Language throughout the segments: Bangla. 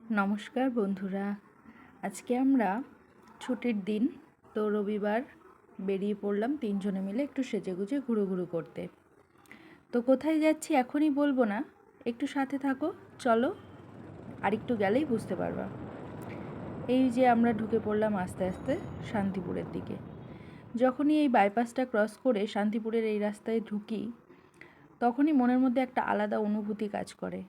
নমস্কার বন্ধুরা, আজকে আমরা ছুটির দিন, তো রবিবার বেরিয়ে পড়লাম তিনজনে মিলে একটু সেজেগুজে ঘুরু করতে। তো কোথায় যাচ্ছি এখনই বলবো না, একটু সাথে থাকো, চলো, আর একটু গেলেই বুঝতে পারবা। এই যে আমরা ঢুকে পড়লাম আস্তে আস্তে শান্তিপুরের দিকে। যখনই এই বাইপাসটা ক্রস করে শান্তিপুরের এই রাস্তায় ঢুকি, তখনই মনের মধ্যে একটা আলাদা অনুভূতি কাজ করে।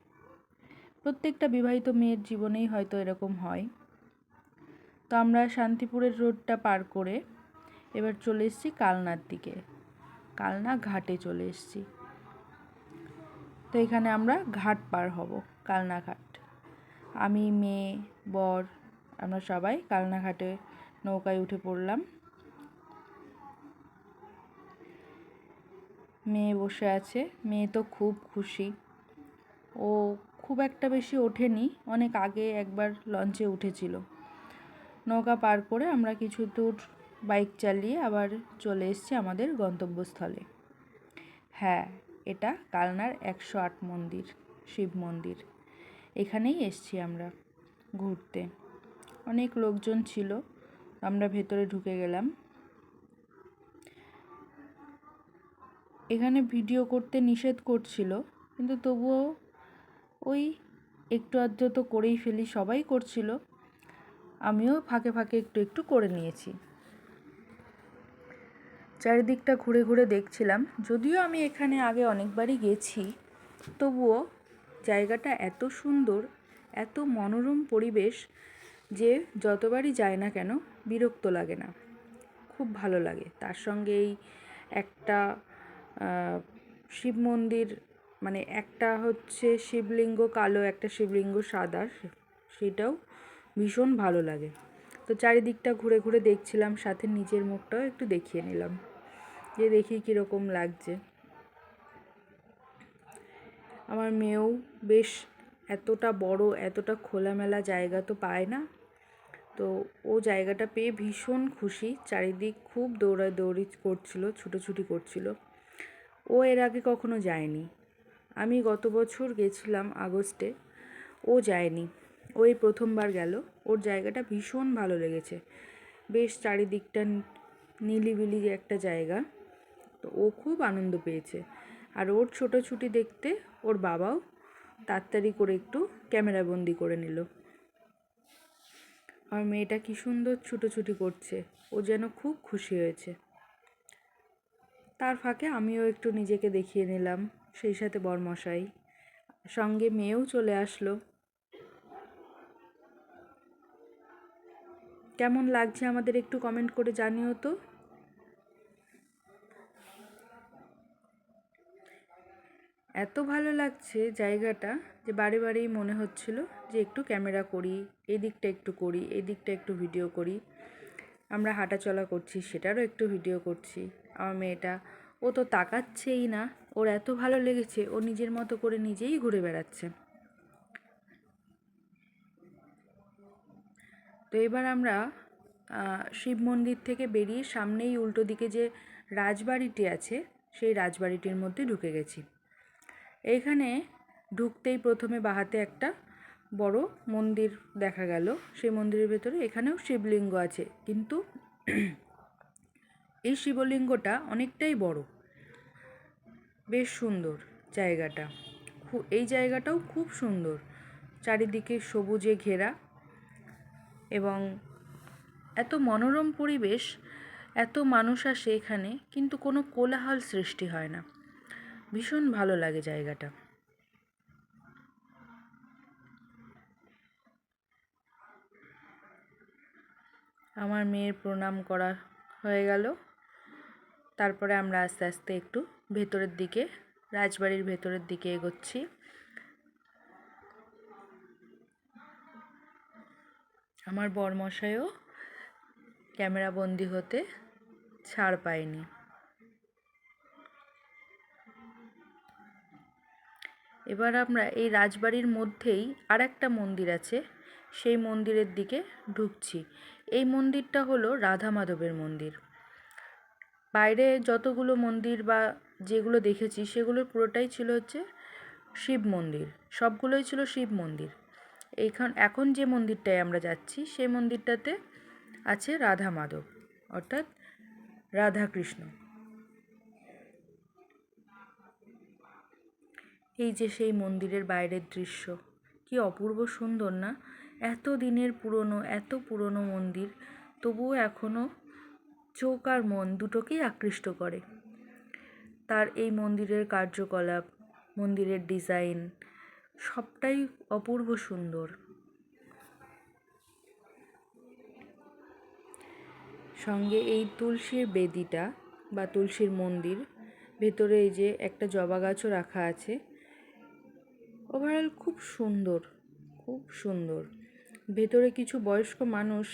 প্রত্যেকটা বিবাহিত মেয়ের জীবনেই হয়তো এরকম হয়। তো আমরা শান্তিপুরের রোডটা পার করে এবার চলে এসেছি কালনার দিকে, কালনা ঘাটে চলে এসেছি। তো এখানে আমরা ঘাট পার হব, কালনা ঘাট। আমি, মেয়ে, বর, আমরা সবাই কালনা ঘাটে নৌকায় উঠে পড়লাম। মেয়ে বসে আছে, মেয়ে তো খুব খুশি। ও খুব একটা বেশি ওঠেনি, অনেক আগে একবার লঞ্চে উঠেছিল। নৌকা পার করে আমরা কিছু দূর বাইক চালিয়ে আবার চলে এসেছি আমাদের গন্তব্যস্থলে। হ্যাঁ, এটা কালনার 108 মন্দির, শিব মন্দির। এখানেই এসেছি আমরা ঘুরতে। অনেক লোকজন ছিল, আমরা ভেতরে ঢুকে গেলাম। এখানে ভিডিও করতে নিষেধ করছিল, কিন্তু তবুও ওই একটু আধটু তো করেই ফেলি, সবাই করছিল, আমিও ফাঁকে ফাঁকে একটু একটু করে নিয়েছি। চারিদিকটা ঘুরে ঘুরে দেখছিলাম, যদিও আমি এখানে আগে অনেকবারই গেছি, তবুও জায়গাটা এত সুন্দর, এত মনোরম পরিবেশ যে যতবারই যায় না কেন বিরক্ত লাগে না, খুব ভালো লাগে। তার সঙ্গে এই একটা শিব মন্দির, মানে একটা হচ্ছে শিবলিঙ্গ কালো, একটা শিবলিঙ্গ সাদা, সেটাও ভীষণ ভালো লাগে। তো চারিদিকটা ঘুরে ঘুরে দেখছিলাম, সাথে নিজের মুখটাও একটু দেখিয়ে নিলাম, যে দেখি কীরকম লাগছে। আমার মেয়েও বেশ এতটা বড়, এতটা খোলামেলা জায়গা তো পায় না, তো ও জায়গাটা পেয়ে ভীষণ খুশি। চারিদিক খুব দৌড়াদৌড়ি করছিল, ছুটোছুটি করছিল। ও এর আগে কখনো যায়নি। আমি গত বছর গেছিলাম আগস্টে, ও যায়নি, ও এই প্রথমবার গেল। ওর জায়গাটা ভীষণ ভালো লেগেছে, বেশ চারিদিকটা নিলিবিলি একটা জায়গা। তো ও খুব আনন্দ পেয়েছে। আর ওর ছোটাছুটি দেখতে ওর বাবাও তাড়াতাড়ি করে একটু ক্যামেরাবন্দি করে নিল। আমার মেয়েটা কি সুন্দর ছুটোছুটি করছে, ও যেন খুব খুশি হয়েছে। তার ফাঁকে আমিও একটু নিজেকে দেখিয়ে নিলাম, সেই সাথে বরমশাই সঙ্গে, মেয়েও চলে আসলো। কেমন লাগছে আমাদের একটু কমেন্ট করে জানিও তো। এত ভালো লাগছে জায়গাটা যে বারে বারেই মনে হচ্ছিল যে একটু ক্যামেরা করি, এই দিকটা একটু করি, এই দিকটা একটু ভিডিও করি। আমরা হাঁটাচলা করছি, সেটারও একটু ভিডিও করছি। আমার মেয়েটা, ও তো তাকাচ্ছেই না, ওর এত ভালো লেগেছে, ও নিজের মতো করে নিজেই ঘুরে বেড়াচ্ছে। তো এবার আমরা শিব মন্দির থেকে বেরিয়ে সামনেই উল্টো দিকে যে রাজবাড়িটি আছে, সেই রাজবাড়িটির মধ্যে ঢুকে গেছি। এইখানে ঢুকতেই প্রথমে বাহাতে একটা বড় মন্দির দেখা গেল। সেই মন্দিরের ভেতরে এখানেও শিবলিঙ্গ আছে, কিন্তু এই শিবলিঙ্গটা অনেকটাই বড়, বেশ সুন্দর জায়গাটা। এই জায়গাটাও খুব সুন্দর, চারিদিকে সবুজে ঘেরা, এবং এত মনোরম পরিবেশ, এত মানুষ আসে এখানে, কিন্তু কোনো কোলাহল সৃষ্টি হয় না। ভীষণ ভালো লাগে জায়গাটা। আমার মেয়ের প্রণাম করা হয়ে গেল। তারপরে আমরা আস্তে আস্তে একটু ভেতরের দিকে, রাজবাড়ির ভেতরের দিকে এগোচ্ছি। আমার বরমশাইও ক্যামেরা বন্দি হতে ছাড় পায়নি। এবার আমরা এই রাজবাড়ির মধ্যেই আর একটা মন্দির আছে, সেই মন্দিরের দিকে ঢুকছি। এই মন্দিরটা হলো রাধা মাধবের মন্দির। বাইরে যতগুলো মন্দির বা যেগুলো দেখেছি সেগুলো পুরোটাই ছিল হচ্ছে শিব মন্দির, সবগুলোই ছিল শিব মন্দির। এখন যে মন্দিরটায় আমরা যাচ্ছি সেই মন্দিরটাতে আছে রাধা মাধব, অর্থাৎ রাধা কৃষ্ণ। এই যে সেই মন্দিরের বাইরের দৃশ্য, কি অপূর্ব সুন্দর না? এত দিনের পুরনো, এত পুরনো মন্দির, তবুও এখনও চোখ আর মন দুটোকেই আকৃষ্ট করে। তার এই মন্দিরের কার্যকলাপ, মন্দিরের ডিজাইন সবটাই অপূর্ব সুন্দর। সঙ্গে এই তুলসীর বেদিটা বা তুলসীর মন্দির, ভেতরে এই যে একটা জবা গাছও রাখা আছে। ওভারঅল খুব সুন্দর, খুব সুন্দর। ভেতরে কিছু বয়স্ক মানুষ,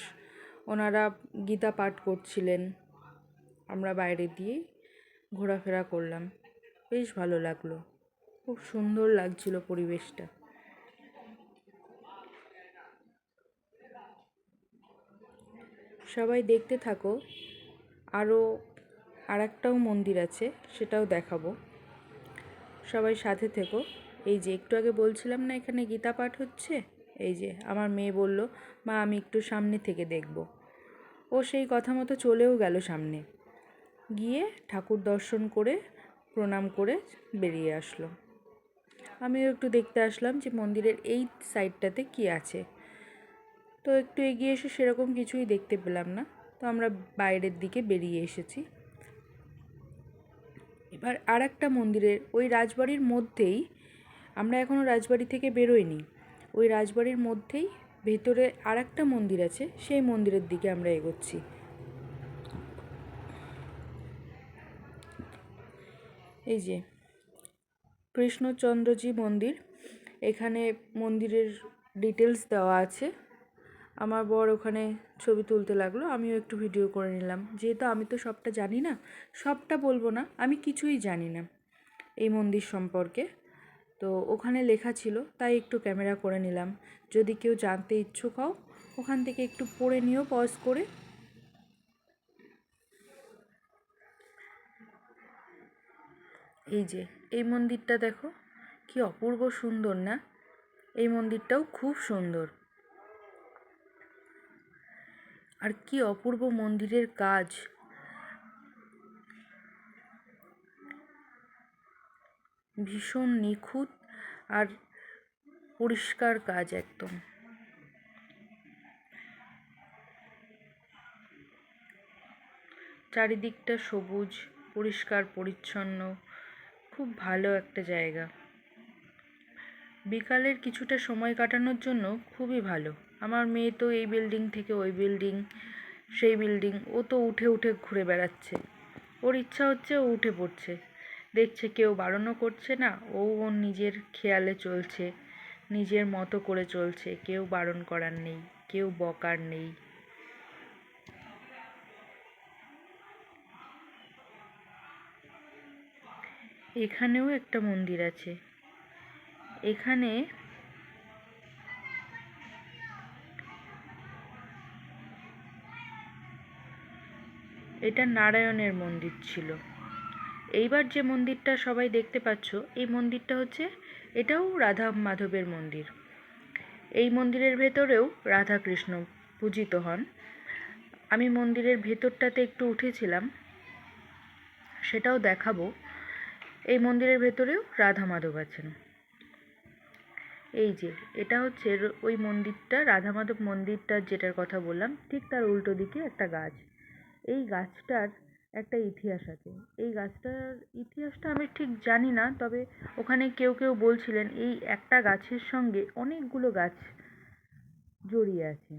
ওনারা গীতা পাঠ করছিলেন। আমরা বাইরে দিয়ে ঘোরাফেরা করলাম, বেশ ভালো লাগলো, খুব সুন্দর লাগছিল পরিবেশটা। সবাই দেখতে থাকো, আরেকটাও মন্দির আছে, সেটাও দেখাবো, সবাই সাথে থেকো। এই যে একটু আগে বলছিলাম না এখানে গীতা পাঠ হচ্ছে, এই যে আমার মেয়ে বলল, মা আমি একটু সামনে থেকে দেখব। ও সেই কথা মতো চলেও গেল সামনে, গিয়ে ঠাকুর দর্শন করে প্রণাম করে বেরিয়ে আসলো। আমিও একটু দেখতে আসলাম যে মন্দিরের এই সাইডটাতে কি আছে। তো একটু এগিয়ে এসে সেরকম কিছুই দেখতে পেলাম না, তো আমরা বাইরের দিকে বেরিয়ে এসেছি। এবার আর একটা মন্দিরের, ওই রাজবাড়ির মধ্যেই, আমরা এখনও রাজবাড়ি থেকে বেরোইনি, ওই রাজবাড়ির মধ্যেই ভেতরে আর একটা মন্দির আছে, সেই মন্দিরের দিকে আমরা এগোচ্ছি। এই যে কৃষ্ণচন্দ্রজি মন্দির, এখানে মন্দিরের ডিটেলস দেওয়া আছে। আমার বর ওখানে ছবি তুলতে লাগলো, আমিও একটু ভিডিও করে নিলাম। যেহেতু আমি তো সবটা জানি না, সবটা বলবো না, আমি কিছুই জানি না এই মন্দির সম্পর্কে, তো ওখানে লেখা ছিল তাই একটু ক্যামেরা করে নিলাম। যদি কেউ জানতে ইচ্ছুক হও, ওখান থেকে একটু পড়ে নিও পজ করে। এই যে এই মন্দিরটা দেখো, কি অপূর্ব সুন্দর না? এই মন্দিরটাও খুব সুন্দর। আর কি অপূর্ব মন্দিরের কাজ, ভীষণ নিখুঁত আর পরিষ্কার কাজ একদম। চারিদিকটা সবুজ, পরিষ্কার পরিচ্ছন্ন, খুব ভালো একটা জায়গা। বিকালের কিছুটা সময় কাটানোর জন্য খুবই ভালো। আমার মেয়ে তো এই বিল্ডিং থেকে ওই বিল্ডিং, সেই বিল্ডিং, ও তো উঠে উঠে ঘুরে বেড়াচ্ছে। ওর ইচ্ছা হচ্ছে ও উঠে পড়ছে, দেখছে কেউ বারণও করছে না, ও ওর নিজের খেয়ালে চলছে, নিজের মতো করে চলছে, কেউ বারণ করার নেই, কেউ বকার নেই। এখানেও একটা মন্দির আছে, এখানে এটা নারায়ণের মন্দির ছিল। এইবার যে মন্দিরটা সবাই দেখতে পাচ্ছ, এই মন্দিরটা হচ্ছে, এটাও রাধা মাধবের মন্দির। এই মন্দিরের ভেতরেও রাধা কৃষ্ণ পূজিত হন। আমি মন্দিরের ভেতরটাতে একটু উঠেছিলাম, সেটাও দেখাবো। এই মন্দিরের ভেতরেও রাধা মাধব আছেন। এই যে এটা হচ্ছে ওই মন্দিরটা, রাধা মাধব মন্দিরটা যেটার কথা বললাম, ঠিক তার উল্টো দিকে একটা গাছ। এই গাছটার একটা ইতিহাস আছে। এই গাছটার ইতিহাসটা আমি ঠিক জানি না, তবে ওখানে কেউ কেউ বলছিলেন এই একটা গাছের সঙ্গে অনেকগুলো গাছ জড়িয়ে আছে।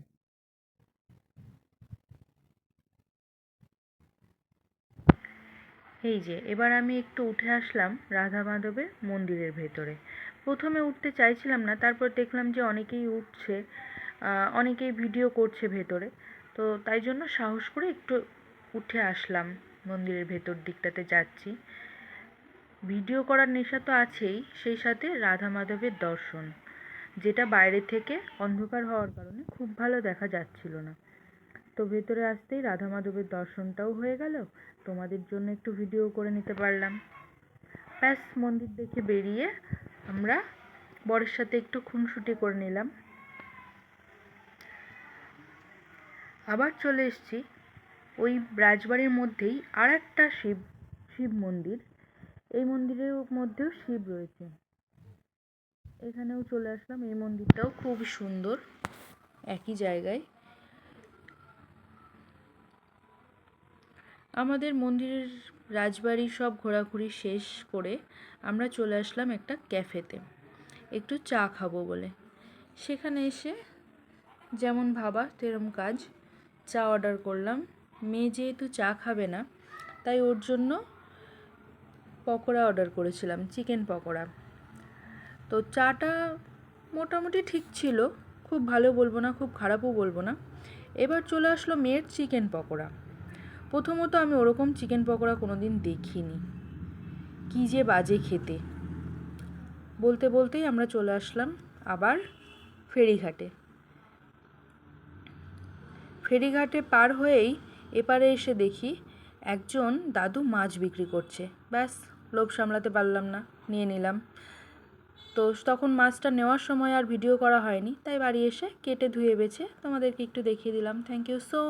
এই যে এবার আমি একটু উঠে আসলাম রাধা মাধবের মন্দিরের ভেতরে। প্রথমে উঠতে চাইছিলাম না, তারপর দেখলাম যে অনেকেই উঠছে, অনেকেই ভিডিও করছে ভেতরে, তো তাই জন্য সাহস করে একটু উঠে আসলাম, মন্দিরের ভেতর দিকটাতে যাচ্ছি। ভিডিও করার নেশা তো আছেই, সেই সাথে রাধা মাধবের দর্শন, যেটা বাইরে থেকে অন্ধকার হওয়ার কারণে খুব ভালো দেখা যাচ্ছিল না। তো ভেতরে আসতেই রাধা মাধবের দর্শনটাও হয়ে গেল, তোমাদের জন্য একটু ভিডিও করে নিতে পারলাম। ব্যাস, মন্দির দেখে বেরিয়ে আমরা বরের সাথে একটু খুনসুটি করে নিলাম। আবার চলে এসেছি ওই রাজবাড়ির মধ্যেই আর একটা শিব মন্দির। এই মন্দিরের মধ্যেও শিব রয়েছে। এখানেও চলে আসলাম। এই মন্দিরটাও খুব সুন্দর, একই জায়গায়। আমাদের মন্দিরের রাজবাড়ি সব ঘোরাঘুরি শেষ করে আমরা চলে আসলাম একটা ক্যাফেতে একটু চা খাবো বলে। সেখানে এসে যেমন ভাবা তেরম কাজ, চা অর্ডার করলাম। মেয়ে যেহেতু চা খাবে না, তাই ওর জন্য পকোড়া অর্ডার করেছিলাম, চিকেন পকোড়া। তো চাটা মোটামুটি ঠিক ছিল, খুব ভালো বলবো না, খুব খারাপও বলবো না। এবার চলে আসলো মেয়ের চিকেন পকোড়া। প্রথমত আমি ওরকম চিকেন পকোড়া কোনো দিন দেখিনি, কী যে বাজে খেতে। বলতে বলতেই আমরা চলে আসলাম আবার ফেরিঘাটে। ফেরিঘাটে পার হয়েই এপারে এসে দেখি একজন দাদু মাছ বিক্রি করছে। ব্যাস, লোভ সামলাতে পারলাম না, নিয়ে নিলাম। তো তখন মাছটা নেওয়ার সময় আর ভিডিও করা হয়নি, তাই বাড়ি এসে কেটে ধুয়ে বেছে তোমাদেরকে একটু দেখিয়ে দিলাম। Thank you so